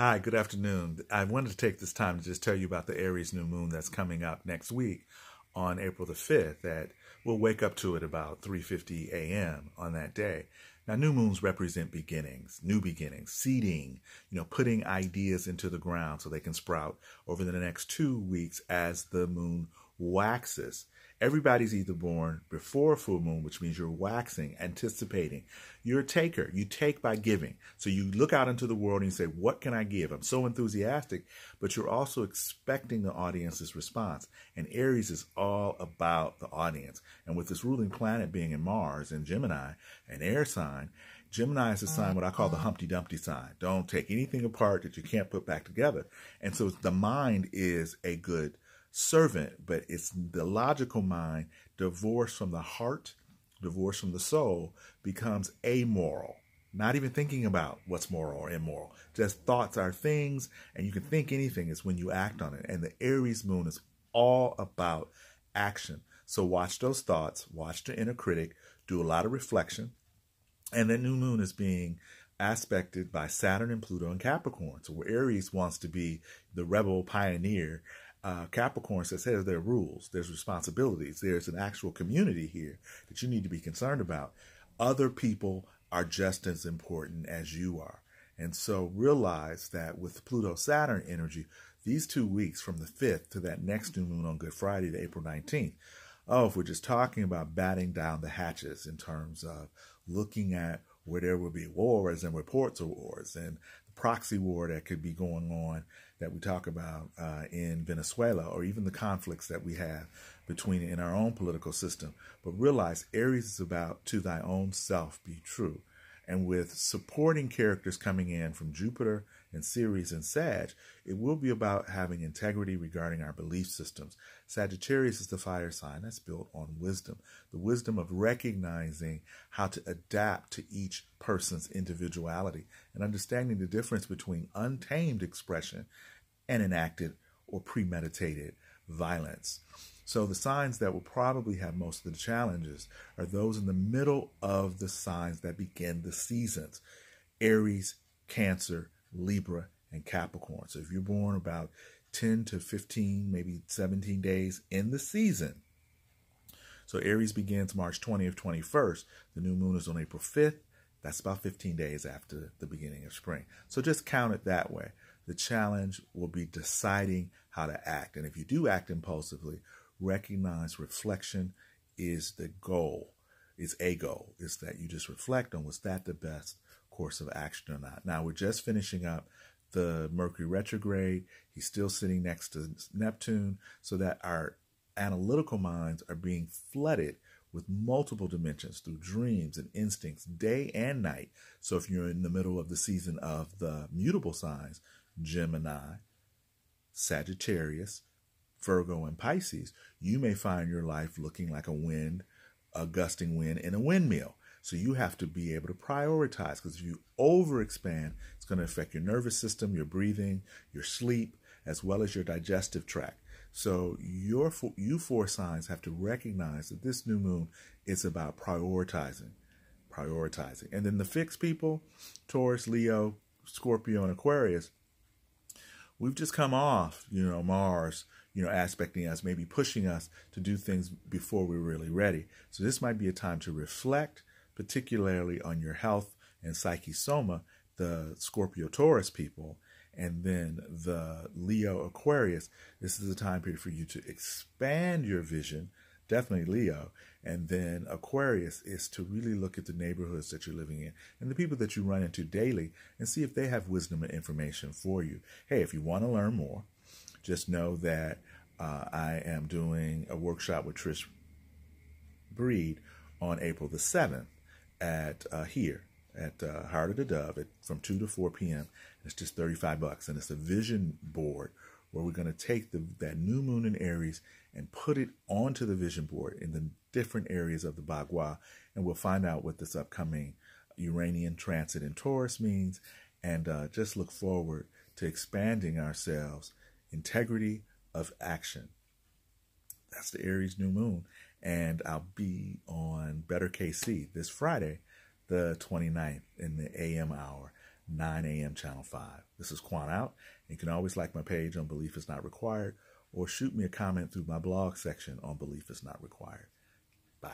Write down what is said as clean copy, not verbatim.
Hi, good afternoon. I wanted to take this time to just tell you about the Aries new moon that's coming up next week on April the 5th. That we'll wake up to it about 3:50 a.m. on that day. Now, new moons represent beginnings, new beginnings, seeding, putting ideas into the ground so they can sprout over the next 2 weeks as the moon waxes. Everybody's either born before a full moon, which means you're waxing, anticipating. You're a taker. You take by giving. So you look out into the world and you say, what can I give? I'm so enthusiastic, but you're also expecting the audience's response. And Aries is all about the audience. And with this ruling planet being in Mars and Gemini, an air sign, Gemini is a sign what I call the Humpty Dumpty sign. Don't take anything apart that you can't put back together. And so the mind is a good servant, but it's the logical mind, divorced from the heart, divorced from the soul, becomes amoral. Not even thinking about what's moral or immoral. Just thoughts are things, and you can think anything is when you act on it. And the Aries moon is all about action. So watch those thoughts, watch the inner critic, do a lot of reflection. And the new moon is being aspected by Saturn and Pluto and Capricorn. So where Aries wants to be the rebel pioneer, Capricorn says, hey, there are rules, there's responsibilities, there's an actual community here that you need to be concerned about. Other people are just as important as you are. And so realize that with Pluto-Saturn energy, these 2 weeks from the 5th to that next new moon on Good Friday to April 19th, if we're just talking about batting down the hatches in terms of looking at where there will be wars and reports of wars and the proxy war that could be going on that we talk about in Venezuela, or even the conflicts that we have between in our own political system. But realize Aries is about to thy own self be true. And with supporting characters coming in from Jupiter and Ceres and Sag, it will be about having integrity regarding our belief systems. Sagittarius is the fire sign that's built on wisdom, the wisdom of recognizing how to adapt to each person's individuality and understanding the difference between untamed expression and enacted or premeditated violence. So the signs that will probably have most of the challenges are those in the middle of the signs that begin the seasons: Aries, Cancer, Libra, and Capricorn. So if you're born about 10 to 15, maybe 17 days in the season. So Aries begins March 20th, 21st. The new moon is on April 5th. That's about 15 days after the beginning of spring. So just count it that way. The challenge will be deciding how to act. And if you do act impulsively, recognize reflection is the goal. It's a goal. It's that you just reflect on, was that the best course of action or not? Now, we're just finishing up the Mercury retrograde. He's still sitting next to Neptune, so that our analytical minds are being flooded with multiple dimensions through dreams and instincts, day and night. So if you're in the middle of the season of the mutable signs, Gemini, Sagittarius, Virgo, and Pisces, you may find your life looking like a gusting wind in a windmill. So you have to be able to prioritize, because if you overexpand, it's going to affect your nervous system, your breathing, your sleep, as well as your digestive tract. So you four signs have to recognize that this new moon is about prioritizing. And then the fixed people, Taurus, Leo, Scorpio, and Aquarius, we've just come off, Mars, aspecting us, maybe pushing us to do things before we're really ready. So this might be a time to reflect, particularly on your health and psyche soma, the Scorpio Taurus people, and then the Leo Aquarius. This is a time period for you to expand your vision, definitely Leo. And then Aquarius is to really look at the neighborhoods that you're living in and the people that you run into daily and see if they have wisdom and information for you. Hey, if you want to learn more, just know that I am doing a workshop with Trish Breed on April the 7th at here at Heart of the Dove from 2 to 4 p.m. It's just $35, and it's a vision board where we're going to take that new moon in Aries and put it onto the vision board in the different areas of the Bagua, and we'll find out what this upcoming Uranian transit in Taurus means, and just look forward to expanding ourselves. Integrity of action. That's the Aries new moon. And I'll be on Better KC this Friday, the 29th in the AM hour. 9 a.m. Channel 5. This is Quan out. You can always like my page on Belief is Not Required or shoot me a comment through my blog section on Belief is Not Required. Bye.